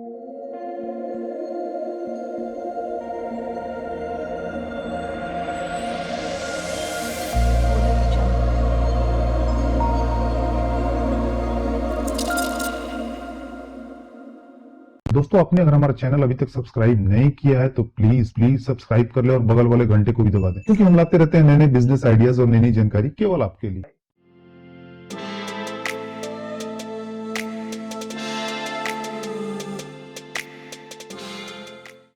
दोस्तों, आपने अगर हमारा चैनल अभी तक सब्सक्राइब नहीं किया है तो प्लीज प्लीज सब्सक्राइब कर ले और बगल वाले घंटे को भी दबा दें, क्योंकि हम लाते रहते हैं नए नए बिजनेस आइडियाज और नई नई जानकारी केवल आपके लिए।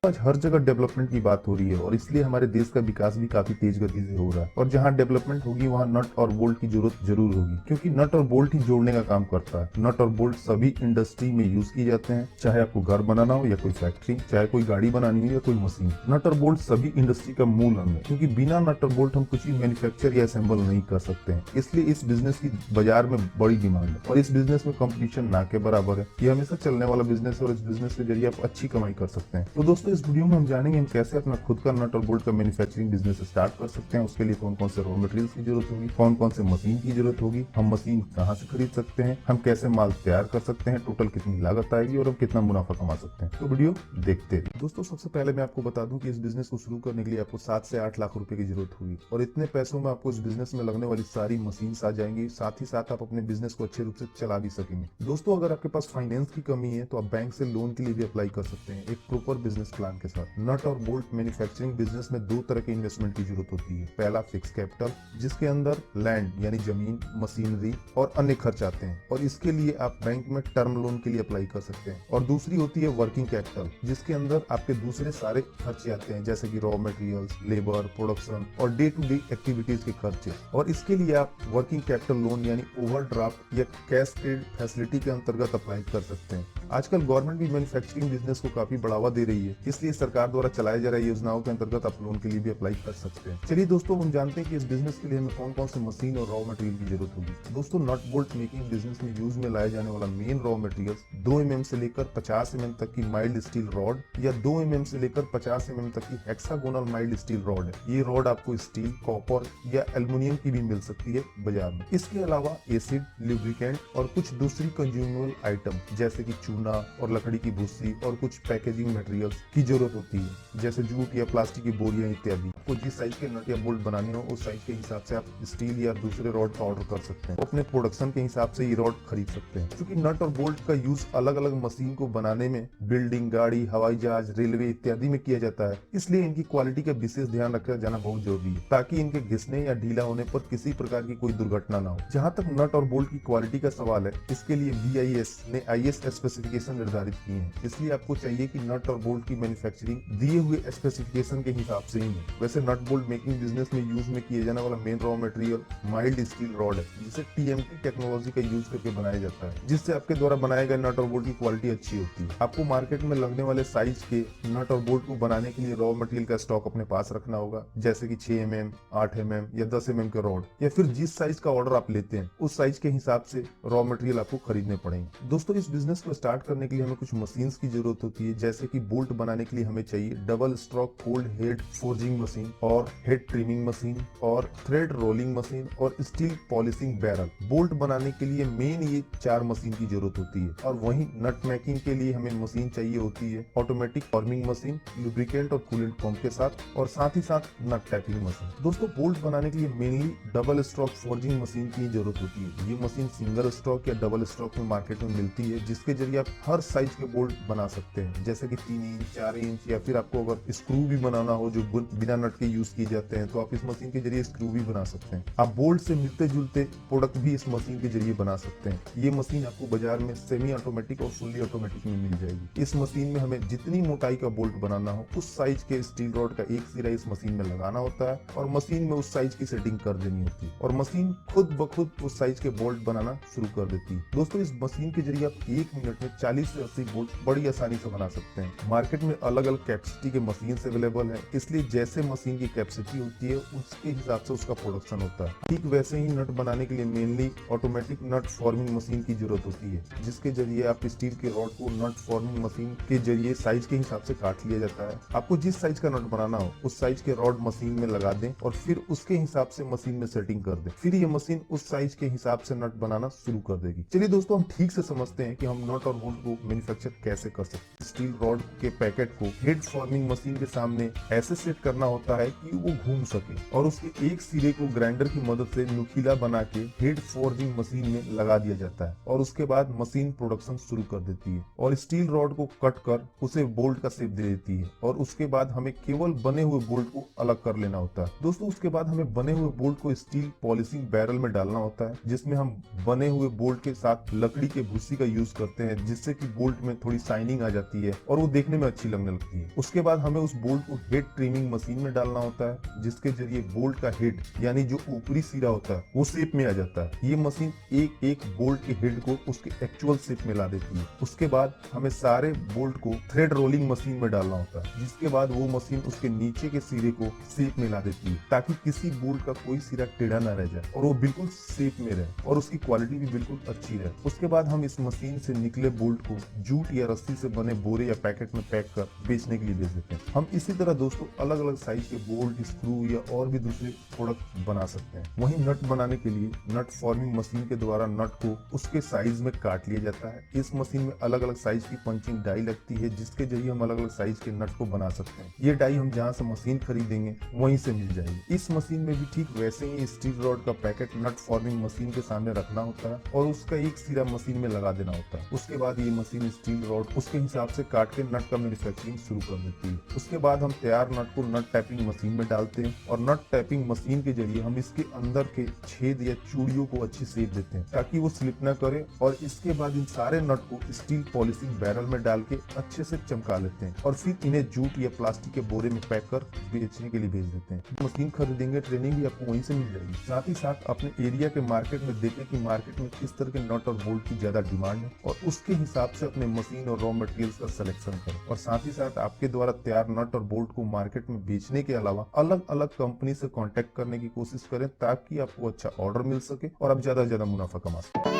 आज हर जगह डेवलपमेंट की बात हो रही है और इसलिए हमारे देश का विकास भी काफी तेज गति से हो रहा है। और जहां डेवलपमेंट होगी वहां नट और बोल्ट की जरूरत जरूर होगी, क्योंकि नट और बोल्ट ही जोड़ने का काम करता है। नट और बोल्ट सभी इंडस्ट्री में यूज किए जाते हैं, चाहे आपको घर बनाना हो या कोई फैक्ट्री, चाहे कोई गाड़ी बनानी हो या कोई मशीन। नट और बोल्ट सभी इंडस्ट्री का मूल अंग है, क्योंकि बिना नट और बोल्ट हम कुछ भी मैन्युफैक्चर या असेंबल नहीं कर सकते हैं। इसलिए इस बिजनेस की बाजार में बड़ी डिमांड है और इस बिजनेस में कंपटीशन ना के बराबर है। ये हमेशा चलने वाला बिजनेस है और इस बिजनेस के जरिए आप अच्छी कमाई कर सकते हैं। तो दोस्तों, इस वीडियो में हम जानेंगे हम कैसे अपना खुद का नट और बोल्ट का मैन्युफैक्चरिंग बिजनेस स्टार्ट कर सकते हैं। उसके लिए कौन कौन से रॉ मटेरियल्स की जरूरत होगी, कौन कौन से मशीन की जरूरत होगी, हम मशीन कहाँ से खरीद सकते हैं, हम कैसे माल तैयार कर सकते हैं, टोटल कितनी लागत आएगी और हम कितना मुनाफा कमा सकते हैं। तो वीडियो देखते रहिए। दोस्तों, सबसे पहले मैं आपको बता दूं कि इस बिजनेस को शुरू करने के लिए आपको 7 से 8 लाख रुपए की जरूरत होगी और इतने पैसों में आपको इस बिजनेस में लगने वाली सारी मशीन आ जाएंगी। साथ ही साथ आप अपने बिजनेस को अच्छे रूप से चला भी सकेंगे। दोस्तों, अगर आपके पास फाइनेंस की कमी है तो आप बैंक से लोन के लिए भी अप्लाई कर सकते हैं, एक प्रॉपर बिजनेस प्लान के साथ। नट और बोल्ट मैन्युफैक्चरिंग बिजनेस में 2 तरह के इन्वेस्टमेंट की जरूरत होती है। पहला फिक्स कैपिटल, जिसके अंदर लैंड यानी जमीन, मशीनरी और अन्य खर्च आते हैं और इसके लिए आप बैंक में टर्म लोन के लिए अप्लाई कर सकते हैं। और दूसरी होती है वर्किंग कैपिटल, जिसके अंदर आपके दूसरे सारे खर्चे आते हैं, जैसे कि रॉ मटेरियल्स, लेबर, प्रोडक्शन और डे टू डे एक्टिविटीज के खर्चे। और इसके लिए आप वर्किंग कैपिटल लोन यानी ओवरड्राफ्ट या कैश क्रेडिट फैसिलिटी के अंतर्गत अप्लाई कर सकते हैं। आजकल गवर्नमेंट भी मैन्युफैक्चरिंग बिजनेस को काफी बढ़ावा दे रही है, इसलिए सरकार द्वारा चलाए जा रही योजनाओं के अंतर्गत आप लोन के लिए भी अप्लाई कर सकते हैं। चलिए दोस्तों, हम जानते हैं कि इस बिजनेस के लिए हमें कौन कौन से मशीन और रॉ मटेरियल की जरूरत होगी। दोस्तों, नट बोल्ट मेकिंग बिजनेस में यूज में लाया जाने वाला मेन रॉ मटेरियल्स 2 mm से लेकर 50 mm तक की माइल्ड स्टील रॉड या 2 mm से लेकर 50 mm तक की हेक्सागोनल माइल्ड स्टील रॉड है। ये रॉड आपको स्टील, कॉपर या एल्युमिनियम की भी मिल सकती है बाजार में। इसके अलावा एसिड, लुब्रिकेंट और कुछ दूसरी कंज्यूमेबल आइटम जैसे कि चूना और लकड़ी की भूसी और कुछ पैकेजिंग मटेरियल्स की जरूरत होती है, जैसे जूट या प्लास्टिक की बोरियां इत्यादि। आपको जिस साइज के नट या बोल्ट बनाने हो उस साइज के हिसाब से आप स्टील या दूसरे रॉड का ऑर्डर कर सकते हैं। अपने प्रोडक्शन के हिसाब से ये रॉड खरीद सकते हैं। क्योंकि नट और बोल्ट का यूज अलग अलग मशीन को बनाने में बिल्डिंग, गाड़ी, हवाई जहाज, रेलवे इत्यादि में किया जाता है, इसलिए इनकी क्वालिटी का विशेष ध्यान रखा जाना बहुत जरूरी है, ताकि इनके घिसने या ढीला होने पर किसी प्रकार की कोई दुर्घटना ना हो। जहाँ तक नट और बोल्ट की क्वालिटी का सवाल है, इसके लिए BIS ने IS स्पेसिफिकेशन निर्धारित किए हैं, इसलिए आपको चाहिए कि नट और बोल्ट की मैन्युफैक्चरिंग दिए हुए स्पेसिफिकेशन के हिसाब से ही है। वैसे नट बोल्ट मेकिंग बिजनेस में यूज में किए जाने वाला main raw material mild steel rod है, जिसे TMT टेक्नोलॉजी का यूज करके बनाया जाता है, जिससे आपके द्वारा बनाए गए नट और बोल्ट की क्वालिटी अच्छी होती है। आपको मार्केट में लगने वाले साइज के नट और बोल्ट को बनाने के लिए रॉ मटेरियल का स्टॉक अपने पास रखना होगा, जैसे कि 6 mm, 8 mm या 10 mm के रॉड, या फिर जिस साइज का ऑर्डर आप लेते हैं उस साइज के हिसाब से रॉ मटेरियल आपको खरीदने पड़ेंगे। दोस्तों, इस बिजनेस को स्टार्ट करने के लिए हमें कुछ मशीन्स की जरूरत होती है, जैसे कि बोल्ट बनाने के लिए हमें चाहिए double stroke cold head forging machine और हेड ट्रिमिंग मशीन और थ्रेड रोलिंग मशीन और स्टील पॉलिशिंग बैरल। बोल्ट बनाने के लिए मेन ये 4 मशीन की जरूरत होती है। और वहीं नट मेकिंग के लिए हमें मशीन चाहिए होती है ऑटोमेटिक फॉर्मिंग मशीन, लुब्रिकेंट और कूलेंट पंप के साथ, और साथ ही साथ नट टैपिंग मशीन। दोस्तों, बोल्ट बनाने के लिए mainly double stroke forging machine की जरूरत होती है। ये मशीन सिंगल स्ट्रोक या डबल स्ट्रोक में मार्केट में मिलती है, जिसके जरिए आप हर साइज के बोल्ट बना सकते हैं, जैसे कि 3 इंच, 4 इंच, या फिर आपको अगर स्क्रू भी बनाना हो जो बिना नट के यूज किए जाते हैं, तो आप इस मशीन के जरिए स्क्रू भी बना सकते हैं। आप बोल्ट से मिलते जुलते प्रोडक्ट भी इस मशीन के जरिए बना सकते हैं। ये मशीन आपको बाजार में सेमी ऑटोमेटिक और फुल्ली ऑटोमेटिक में मिल जाएगी। इस मशीन में हमें जितनी मोटाई का बोल्ट बनाना हो उस साइज के स्टील रॉड का एक सिरा इस मशीन में लगाना होता है और मशीन में उस साइज की सेटिंग कर देनी होती है और मशीन खुद ब खुद उस साइज के बोल्ट बनाना शुरू कर देती है। दोस्तों, इस मशीन के जरिए आप 1 मिनट में 40 से 80 बोल्ट बड़ी आसानी से बना सकते हैं। मार्केट में अलग अलग कैपेसिटी के मशीन अवेलेबल है, इसलिए जैसे मशीन की कैपेसिटी होती है उसके हिसाब से उसका प्रोडक्शन होता है। ठीक वैसे ही नट बनाने के लिए मेनली ऑटोमेटिक नट फॉर्मिंग मशीन की जरूरत होती है, जिसके जरिए आप स्टील के रॉड को नट फॉर्मिंग मशीन के जरिए साइज के हिसाब से काट लिया जाता है। आपको जिस साइज का नट बनाना हो उस साइज के रॉड मशीन में लगा दें और फिर उसके हिसाब से मशीन में सेटिंग कर दें, फिर ये मशीन उस साइज के हिसाब से नट बनाना शुरू कर देगी। चलिए दोस्तों, हम ठीक से समझते हैं कि हम नट और बोल्ट को मैन्युफैक्चर कैसे कर सकते हैं। स्टील रॉड के पैकेट को हेड फॉर्मिंग मशीन के सामने ऐसे सेट करना होता है कि वो घूम सके और उसके एक सिरे को ग्राइंडर की मदद से नुकीला बना के हेड फॉर्जिंग मशीन में लगा दिया जाता है और उसके बाद मशीन प्रोडक्शन शुरू कर देती है और स्टील रॉड को कट कर उसे बोल्ट का शेप दे देती है और उसके बाद हमें केवल बने हुए बोल्ट को अलग कर लेना होता है। दोस्तों उसके बाद हमें बने हुए बोल्ट को स्टील पॉलिशिंग बैरल में डालना होता है, जिसमें हम बने हुए बोल्ट के साथ लकड़ी के भूसी का यूज करते हैं, जिससे कि बोल्ट में थोड़ी शाइनिंग आ जाती है और वो देखने में अच्छी लगने लगती है। उसके बाद हमें उस बोल्ट को हेड ट्रिमिंग मशीन में डालना होता है, जिसके जरिए बोल्ट का हेड यानी जो ऊपरी सिरा होता है वो शेप में आ जाता है। ये मशीन एक एक बोल्ट के हेड को उसके एक्चुअल शेप में ला देती है। उसके बाद हमें सारे बोल्ट को थ्रेड रोलिंग मशीन में डालना होता है, जिसके बाद वो मशीन उसके नीचे के सिरे को शेप में ला देती है ताकि किसी बोल्ट का कोई सिरा टेढ़ा ना रह जाए और वो बिल्कुल शेप में रहे और उसकी क्वालिटी भी बिल्कुल अच्छी रहे। उसके बाद हम इस मशीन से निकले बोल्ट को जूट या रस्सी से बने बोरे या पैकेट में पैक कर बेचने के लिए भेज देते हैं। हम इसी तरह दोस्तों अलग अलग साइज के बोल्ट, स्क्रू या और भी दूसरे प्रोडक्ट बना सकते हैं। वहीं नट बनाने के लिए नट फॉर्मिंग मशीन के द्वारा नट को उसके साइज में काट लिया जाता है। इस मशीन में अलग अलग साइज की पंचिंग डाई लगती है, जिसके जरिए हम अलग अलग साइज के नट को बना सकते हैं। ये डाई हम जहाँ से मशीन खरीदेंगे वहीं से मिल जाएगी। इस मशीन में भी ठीक वैसे ही स्टील रॉड का पैकेट नट फॉर्मिंग मशीन के सामने रखना होता है और उसका एक सिरा मशीन में लगा देना होता है। उसके बाद ये मशीन स्टील रॉड उसके हिसाब से काट के नट का मैन्युफैक्चरिंग शुरू कर देती है। उसके बाद हम तैयार नट को नट टैपिंग मशीन में डालते हैं और नट टैपिंग मशीन के जरिए हम इसके अंदर के छेद या चूड़ियों को अच्छी शेप देते हैं ताकि वो स्लिप न करे और इसके बाद इन सारे नट को स्टील पॉलिशिंग बैरल में डाल के अच्छे से चमका लेते हैं और फिर इन्हें जूट या प्लास्टिक के बोरे में पैक कर बेचने के लिए भेज देते हैं। मशीन खरीदेंगे, ट्रेनिंग भी आपको वहीं से मिल जाएगी। साथ ही साथ अपने एरिया के मार्केट में देखें कि मार्केट में किस तरह के नट और बोल्ट की ज्यादा डिमांड है और उसके हिसाब से अपने मशीन और रॉ मटेरियल्स का सिलेक्शन करें। और साथ ही साथ आपके द्वारा तैयार नट और बोल्ट को मार्केट में बेचने के अलावा अलग अलग कंपनी से कांटेक्ट करने की कोशिश करें ताकि आपको अच्छा ऑर्डर मिल सके और आप ज्यादा से ज्यादा मुनाफा कमा सकें।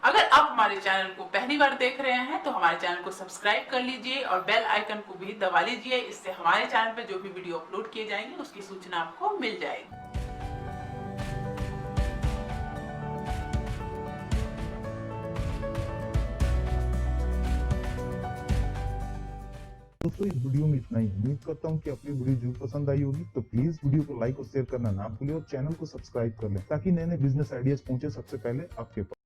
अगर आप हमारे चैनल को पहली बार देख रहे हैं तो हमारे चैनल को सब्सक्राइब कर लीजिए और बेल आइकन को भी दबा लीजिए। इससे हमारे चैनल पर जो भी वीडियो अपलोड किए जाएंगे उसकी सूचना आपको मिल जाएगी। दोस्तों इस वीडियो में इतना ही। उम्मीद करता हूँ कि आपको वीडियो जरूर पसंद आई होगी। तो प्लीज वीडियो को लाइक और शेयर करना ना भूलें और चैनल को सब्सक्राइब कर लें ताकि नए नए बिजनेस आइडियाज पहुंचे सबसे पहले आपके पास।